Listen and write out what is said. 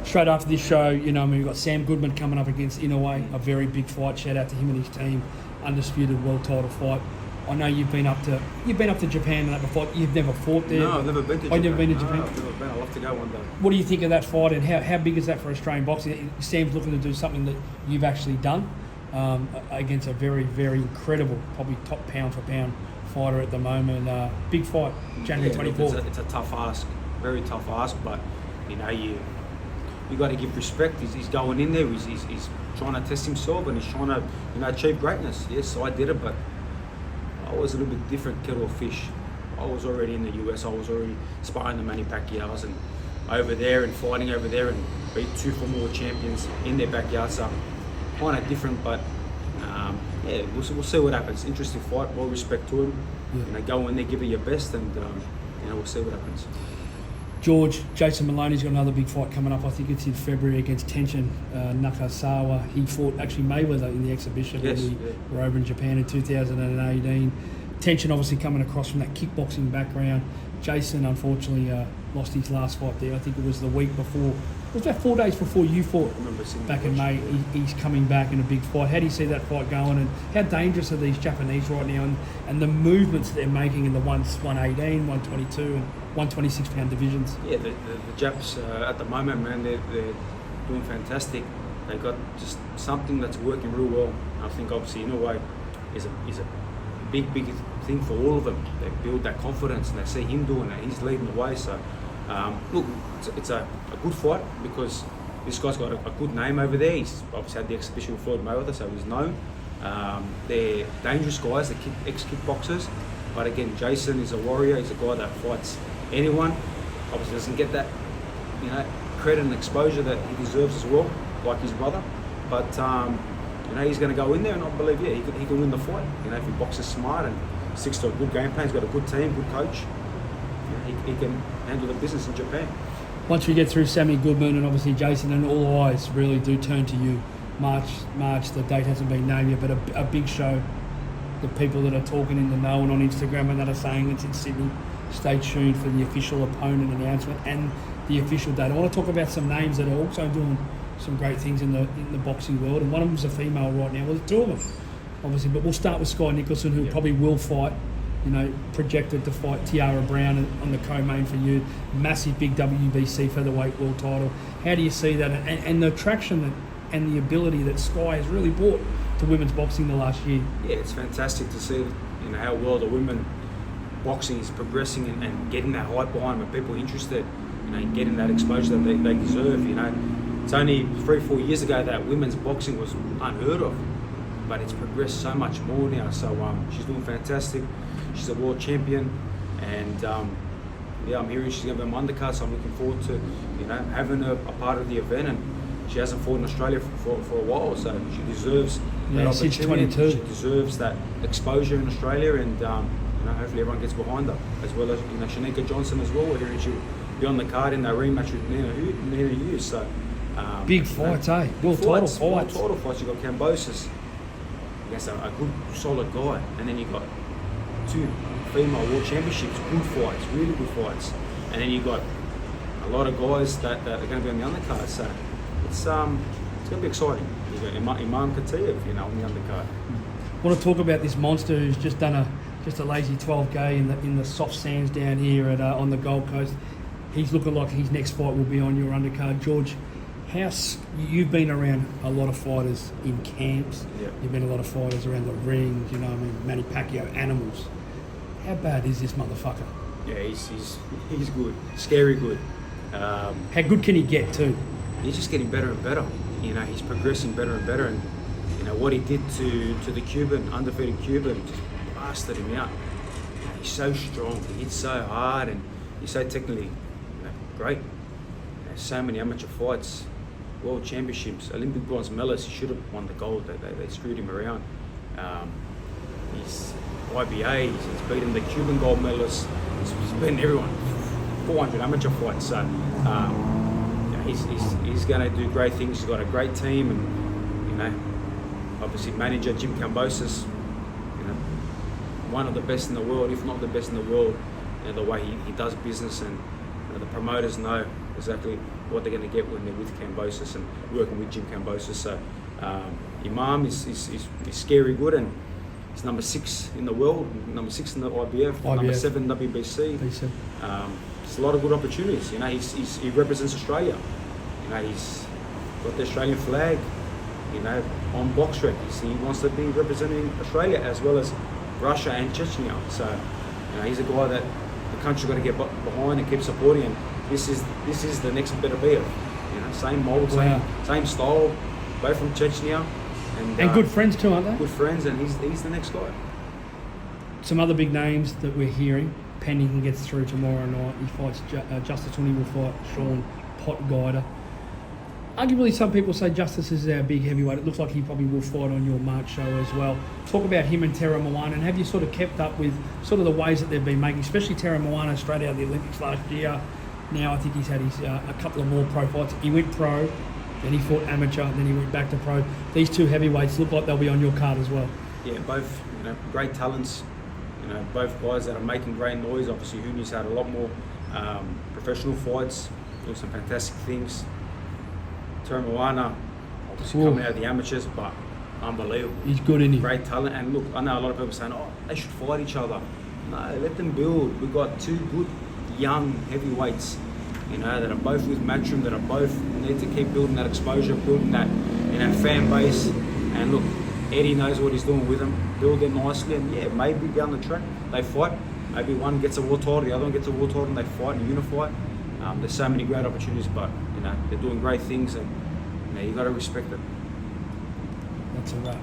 straight after this show, you know, we've got Sam Goodman coming up against INOUE, a very big fight. Shout out to him and his team. Undisputed world title fight. I know you've been up to Japan and that before. You've never fought there. No, I've never been to Japan. You've never been to Japan? No, I've never been. I'd love to go one day. What do you think of that fight, and how big is that for Australian boxing? Sam's looking to do something that you've actually done against a very, very incredible, probably top pound for pound fighter at the moment. Big fight, January 24th. It's a tough ask, very tough ask, but you know you got to give respect. He's going in there. He's trying to test himself and he's trying to achieve greatness. Yes, I did it, but I was a little bit different kettle of fish. I was already in the US. I was already sparring the Manny Pacquiao's and over there and fighting over there and beat 2 former world champions in their backyard. So kind of different, but yeah, we'll see what happens. Interesting fight. All respect to him. Yeah. You know, go in there, give it your best, and we'll see what happens. George, Jason Moloney's got another big fight coming up. I think it's in February against TENSHIN, Nasukawa. He fought actually Mayweather in the exhibition when we were over in Japan in 2018. TENSHIN obviously coming across from that kickboxing background. Jason unfortunately lost his last fight there. I think it was the week before. It was about 4 days before you fought back in May. He's coming back in a big fight. How do you see that fight going, and how dangerous are these Japanese right now, and the movements they're making in the 118, 122 and 126 pound divisions? Yeah, the Japs at the moment, man, they're doing fantastic. They've got just something that's working real well. I think obviously INOUE is a big thing for all of them. They build that confidence and they see him doing it. He's leading the way. So look, it's a good fight because this guy's got a good name over there. He's obviously had the exhibition with Floyd Mayweather, so he's known. They're dangerous guys, they're ex-kickboxers. But again, Jason is a warrior. He's a guy that fights anyone. Obviously doesn't get that, credit and exposure that he deserves as well, like his brother. But he's going to go in there, and I believe, he can win the fight. If he boxes smart and sticks to a good game plan, he's got a good team, good coach. He can handle the business in Japan. Once we get through Sammy Goodman and obviously Jason, and all eyes really do turn to you. March, the date hasn't been named yet, but a big show. The people that are talking in the know and on Instagram and that are saying it's in Sydney, stay tuned for the official opponent announcement and the official date. I want to talk about some names that are also doing some great things in the boxing world, and one of them's a female right now. Well, there's 2 of them, obviously, but we'll start with Skye Nicholson, who probably will fight. Projected to fight Tiara Brown on the co-main for you. Massive big WBC featherweight world title. How do you see that, and the traction and the ability that Skye has really brought to women's boxing the last year? Yeah, it's fantastic to see how well the women boxing is progressing and getting that hype behind them, people interested, and getting that exposure that they deserve. It's only 3-4 years ago that women's boxing was unheard of, but it's progressed so much more now. So she's doing fantastic. She's a world champion, and I'm hearing she's going to be on undercard, so I'm looking forward to having her a part of the event. And she hasn't fought in Australia for a while, so she deserves that opportunity. Since 22. She deserves that exposure in Australia, and hopefully everyone gets behind her, as well as Cherneka Johnson as well. We're hearing she'll be on the card in that rematch with Nina Hughes. So big fights, eh? World title fights. World title fights. You got Kambosos against a good, solid guy, and then you got 2 female world championships, good fights, really good fights, and then you got a lot of guys that are going to be on the undercard. So it's going to be exciting. You got Imam Katayev, on the undercard. I want to talk about this monster who's just done a lazy 12K in the soft sands down here on the Gold Coast. He's looking like his next fight will be on your undercard. George, you've been around a lot of fighters in camps. Yeah. You've been a lot of fighters around the rings. Manny Pacquiao, animals. How bad is this motherfucker? Yeah, he's good, scary good. How good can he get too? He's just getting better and better. He's progressing better and better, and what he did to the Cuban, undefeated Cuban, just blasted him out. He's so strong, he hits so hard, and he's so technically great. So many amateur fights, world championships, Olympic bronze medalist. He should have won the gold. They screwed him around. He's IBA, he's beaten the Cuban gold medalist, he's beaten everyone. 400 amateur fights. So he's going to do great things. He's got a great team, and obviously manager Jim Kambosos, one of the best in the world, if not the best in the world. The way he does business, and the promoters know exactly what they're going to get when they're with Kambosos and working with Jim Kambosos. So Imam is scary good, and he's number 6 in the world, number 6 in the IBF. Number 7 WBC. There's a lot of good opportunities. You know, he represents Australia. You know, he's got the Australian flag. You know, on box rec, he wants to be representing Australia as well as Russia and Chechnya. So, you know, he's a guy that the country's got to get behind and keep supporting. And this is the next better beer. You know, same mold, same style, both from Chechnya, and good friends too, aren't they? Good friends, and he's the next guy. Some other big names that we're hearing. Pennington gets through tomorrow night. He fights Justice Tunney will fight Sean Potgeider. Arguably, some people say Justice is our big heavyweight. It looks like he probably will fight on your March show as well. Talk about him and Tera Moana, and have you sort of kept up with sort of the ways that they've been making, especially Tera Moana straight out of the Olympics last year. Now I think he's had his a couple of more pro fights. He went pro, then he fought amateur, then he went back to pro. These two heavyweights look like they'll be on your card as well. Yeah, both great talents. You know, both guys that are making great noise. Obviously, Hooney's had a lot more professional fights, doing some fantastic things. Tera Moana, obviously coming out of the amateurs, but unbelievable. He's good, isn't he? Great talent. And look, I know a lot of people saying, oh, they should fight each other. No, let them build. We've got 2 good young heavyweights, you know, that are both with Matchroom, that are both need to keep building that exposure, building that fan base. And look, Eddie knows what he's doing with them. Build them nicely, and yeah, maybe down the track they fight. Maybe one gets a world title, the other one gets a world title, and they fight and unify. There's so many great opportunities, but you know they're doing great things, and you got to respect it. That's a wrap.